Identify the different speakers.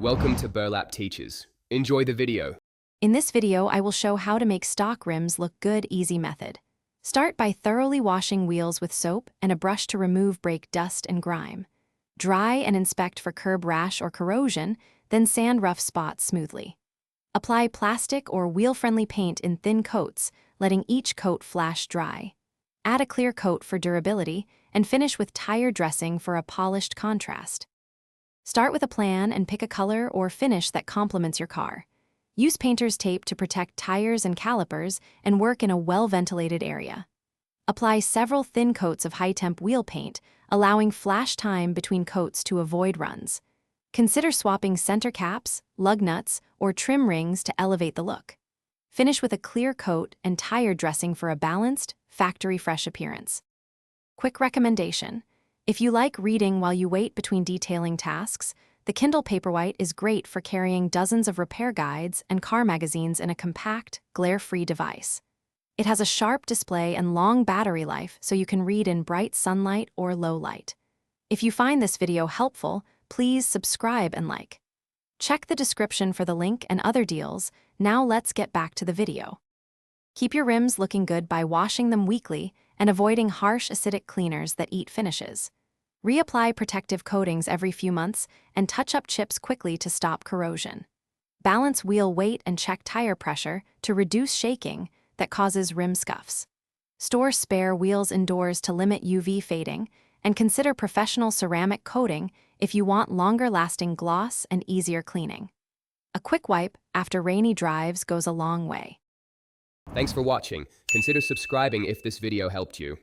Speaker 1: Welcome to Burlap Teachers. Enjoy the video.
Speaker 2: In this video, I will show how to make stock rims look good easy method. Start by thoroughly washing wheels with soap and a brush to remove brake dust and grime. Dry and inspect for curb rash or corrosion, then sand rough spots smoothly. Apply plastic or wheel-friendly paint in thin coats, letting each coat flash dry. Add a clear coat for durability and finish with tire dressing for a polished contrast. Start with a plan and pick a color or finish that complements your car. Use painter's tape to protect tires and calipers and work in a well-ventilated area. Apply several thin coats of high-temp wheel paint, allowing flash time between coats to avoid runs. Consider swapping center caps, lug nuts, or trim rings to elevate the look. Finish with a clear coat and tire dressing for a balanced, factory-fresh appearance. Quick recommendation: if you like reading while you wait between detailing tasks, the Kindle Paperwhite is great for carrying dozens of repair guides and car magazines in a compact, glare-free device. It has a sharp display and long battery life, so you can read in bright sunlight or low light. If you find this video helpful, please subscribe and like. Check the description for the link and other deals. Now let's get back to the video. Keep your rims looking good by washing them weekly and avoiding harsh acidic cleaners that eat finishes. Reapply protective coatings every few months and touch up chips quickly to stop corrosion. Balance wheel weight and check tire pressure to reduce shaking that causes rim scuffs. Store spare wheels indoors to limit UV fading, and consider professional ceramic coating if you want longer-lasting gloss and easier cleaning. A quick wipe after rainy drives goes a long way.
Speaker 1: Thanks for watching. Consider subscribing if this video helped you.